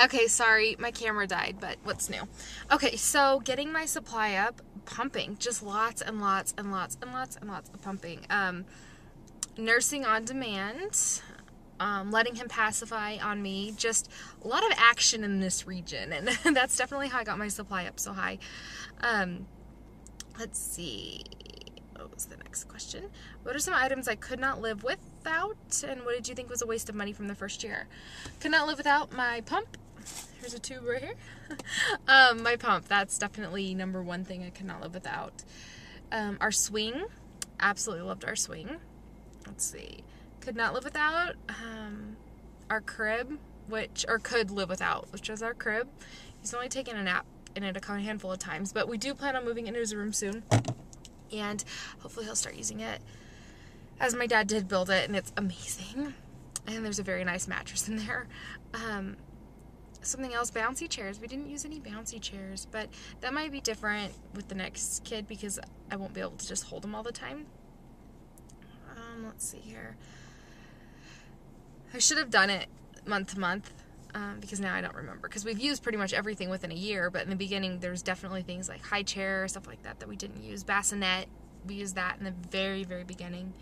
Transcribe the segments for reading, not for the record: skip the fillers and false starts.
Okay, sorry, my camera died, but what's new? Okay, so getting my supply up, pumping, just lots and lots and lots and lots and lots of pumping. Nursing on demand, letting him pacify on me, just a lot of action in this region, and that's definitely how I got my supply up so high. Let's see, what was the next question? What are some items I could not live without, and what did you think was a waste of money from the first year? Could not live without my pump. Here's a tube right here. My pump, that's definitely number one thing I could not live without. Our swing, absolutely loved our swing. Let's see, could not live without our crib, could live without, which was our crib. He's only taken a nap in it a handful of times, but we do plan on moving into his room soon, and hopefully he'll start using it, as my dad did build it, and it's amazing, and there's a very nice mattress in there. Something else, bouncy chairs. We didn't use any bouncy chairs, but that might be different with the next kid because I won't be able to just hold him all the time. Let's see here. I should have done it month to month because now I don't remember, because we've used pretty much everything within a year, but in the beginning there's definitely things like high chair, stuff like that we didn't use. Bassinet, we used that in the very, very beginning.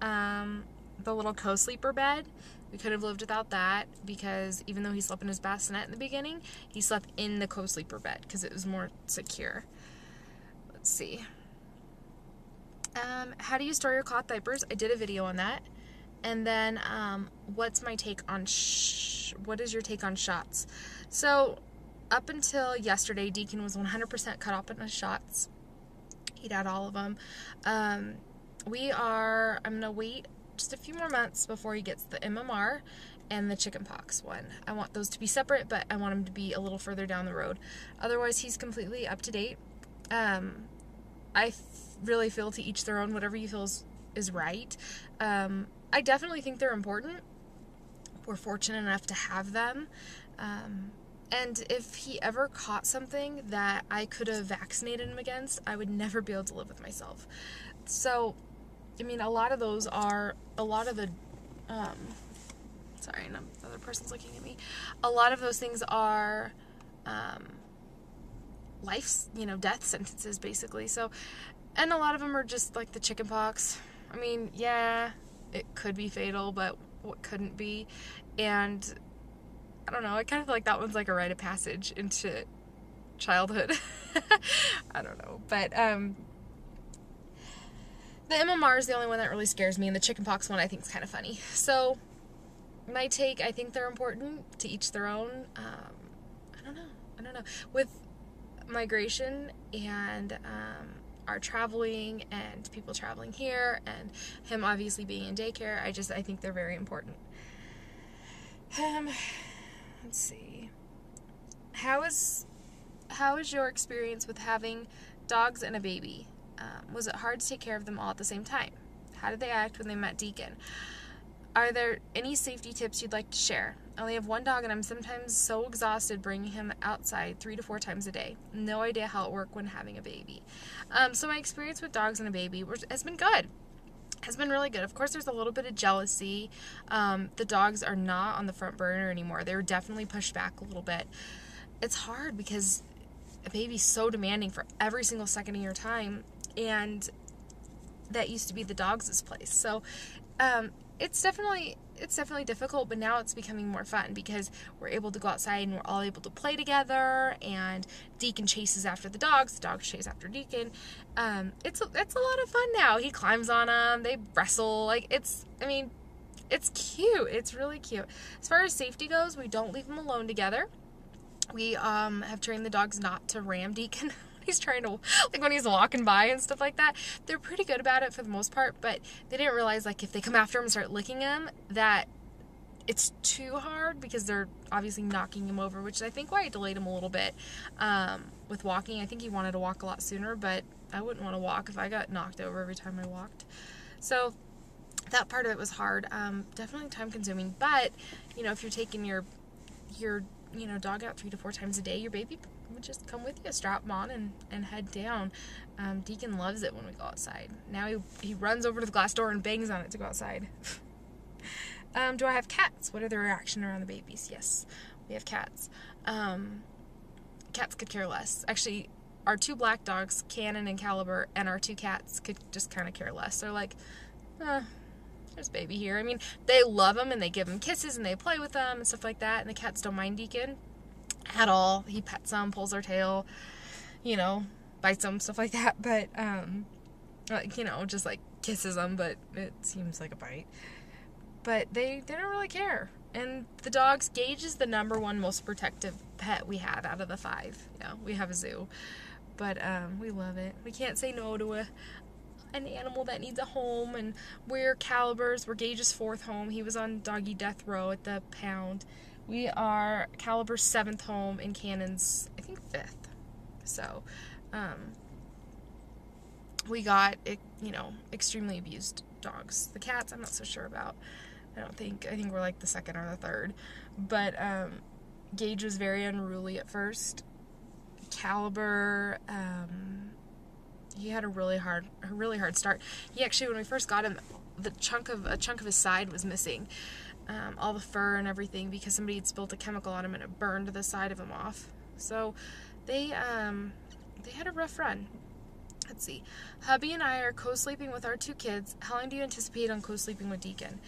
The little co-sleeper bed, we could have lived without that because even though he slept in his bassinet in the beginning, he slept in the co-sleeper bed because it was more secure. Let's see. How do you store your cloth diapers? I did a video on that. And then, what's my take on what is your take on shots? So, up until yesterday, Deacon was 100% cut off on his shots. He'd had all of them. I'm going to wait just a few more months before he gets the MMR and the chickenpox one. I want those to be separate, but I want him to be a little further down the road. Otherwise, he's completely up to date. I really feel to each their own, whatever you feel is right. I definitely think they're important. We're fortunate enough to have them. And if he ever caught something that I could have vaccinated him against, I would never be able to live with myself. So, I mean, a lot of the, sorry, another person's looking at me. A lot of those things are, death sentences, basically. So, and a lot of them are just like the chickenpox. I mean, yeah, it could be fatal, but what couldn't be? And I don't know, I kind of feel like that one's like a rite of passage into childhood. I don't know, but the MMR is the only one that really scares me, and the chickenpox one I think is kind of funny. So my take, I think they're important, to each their own. I don't know. With migration and our traveling and people traveling here and him obviously being in daycare, I think they're very important. Let's see. How is your experience with having dogs and a baby? Was it hard to take care of them all at the same time? How did they act when they met Deacon? Are there any safety tips you'd like to share? I only have one dog and I'm sometimes so exhausted bringing him outside 3 to 4 times a day. No idea how it worked when having a baby. So my experience with dogs and a baby has been good. Has been really good. Of course, there's a little bit of jealousy. The dogs are not on the front burner anymore. They were definitely pushed back a little bit. It's hard because a baby's so demanding for every single second of your time, and that used to be the dogs' place. So it's definitely difficult, but now it's becoming more fun because we're able to go outside and we're all able to play together, and Deacon chases after the dogs chase after Deacon. It's a lot of fun now. He climbs on them, they wrestle, it's cute. It's really cute. As far as safety goes, we don't leave them alone together. We have trained the dogs not to ram Deacon. He's trying to, when he's walking by and stuff like that. They're pretty good about it for the most part, but they didn't realize, if they come after him and start licking him, that it's too hard because they're obviously knocking him over, which is, I think, why I delayed him a little bit with walking. I think he wanted to walk a lot sooner, but I wouldn't want to walk if I got knocked over every time I walked. So that part of it was hard. Definitely time consuming, but, if you're taking your dog out 3 to 4 times a day, your baby would just come with you, strap him on, and head down. Deacon loves it when we go outside. Now he runs over to the glass door and bangs on it to go outside. Do I have cats? What are their reaction around the babies? Yes. We have cats. Cats could care less. Actually, our 2 black dogs, Cannon and Caliber, and our 2 cats could just kind of care less. They're like, there's baby here. I mean, they love him and they give him kisses and they play with them and stuff like that. And the cats don't mind Deacon at all. He pets them, pulls their tail, you know, bites them, stuff like that. But, like, you know, just like kisses them, but it seems like a bite. But they don't really care. And the dogs, Gage is the #1 most protective pet we have out of the 5. Yeah, we have a zoo. But we love it. We can't say no to an animal that needs a home. And we're Caliber's. We're Gage's 4th home. He was on doggy death row at the pound. We are Caliber's 7th home and Cannon's, I think, 5th. So, we got, you know, extremely abused dogs. The cats, I'm not so sure about. I think we're like the 2nd or the 3rd. But, Gage was very unruly at first. Caliber, he had a really hard start. He actually, when we first got him, a chunk of his side was missing. All the fur and everything, because somebody had spilled a chemical on him and it burned the side of him off. So, they had a rough run. Let's see. Hubby and I are co-sleeping with our 2 kids. How long do you anticipate on co-sleeping with Deacon?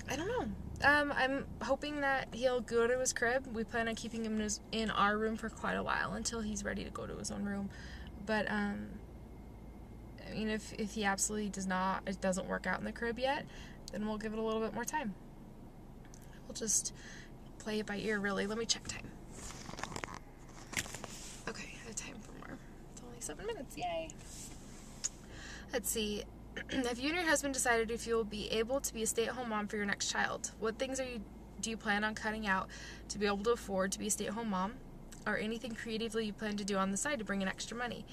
I don't know. I'm hoping that he'll go to his crib. We plan on keeping him in our room for quite a while until he's ready to go to his own room. But, I mean, if he absolutely it doesn't work out in the crib yet, then we'll give it a little bit more time. We'll just play it by ear, really. Let me check time. Okay, I have time for more. It's only 7 minutes. Yay! Let's see. Have you and your husband decided if you'll be able to be a stay-at-home mom for your next child? What things do you plan on cutting out to be able to afford to be a stay-at-home mom? Or anything creatively you plan to do on the side to bring in extra money,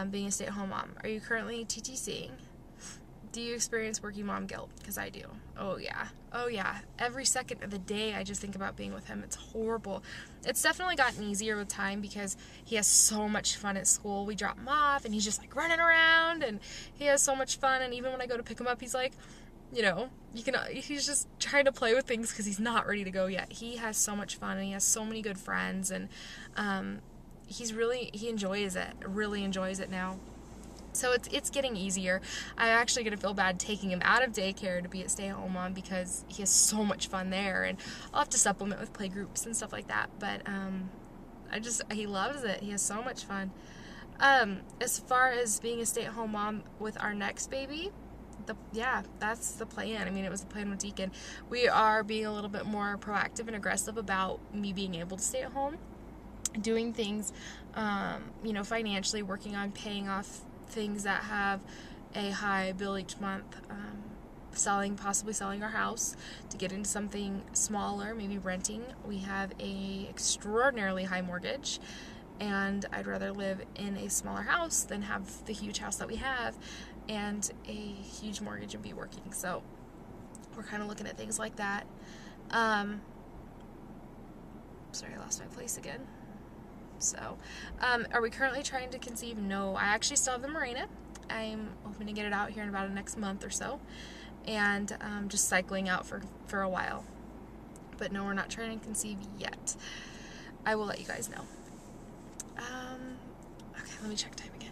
being a stay-at-home mom? Are you currently TTCing? Do you experience working mom guilt? Because I do. Oh, yeah. Oh, yeah. Every second of the day, I just think about being with him. It's horrible. It's definitely gotten easier with time because he has so much fun at school. We drop him off, and he's just, like, running around, and he has so much fun. And even when I go to pick him up, he's like, you know, he's just trying to play with things because he's not ready to go yet. He has so much fun, and he has so many good friends, and he enjoys it, really enjoys it now. So it's getting easier. I'm actually going to feel bad taking him out of daycare to be a stay-at-home mom because he has so much fun there, and I'll have to supplement with play groups and stuff like that, but he loves it. He has so much fun. As far as being a stay-at-home mom with our next baby, that's the plan. I mean, it was the plan with Deacon. We are being a little bit more proactive and aggressive about me being able to stay at home, doing things, you know, financially, working on paying off things that have a high bill each month, possibly selling our house to get into something smaller, maybe renting. We have a extraordinarily high mortgage, and I'd rather live in a smaller house than have the huge house that we have and a huge mortgage and be working. So we're kind of looking at things like that. Sorry, I lost my place again. So, are we currently trying to conceive? No, I actually still have the Mirena. I'm hoping to get it out here in about the next month or so, and just cycling out for a while. But no, we're not trying to conceive yet. I will let you guys know. Okay, let me check time again.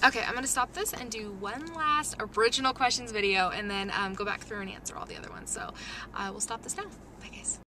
Okay, I'm going to stop this and do one last original questions video, and then go back through and answer all the other ones. So I will stop this now. Bye, guys.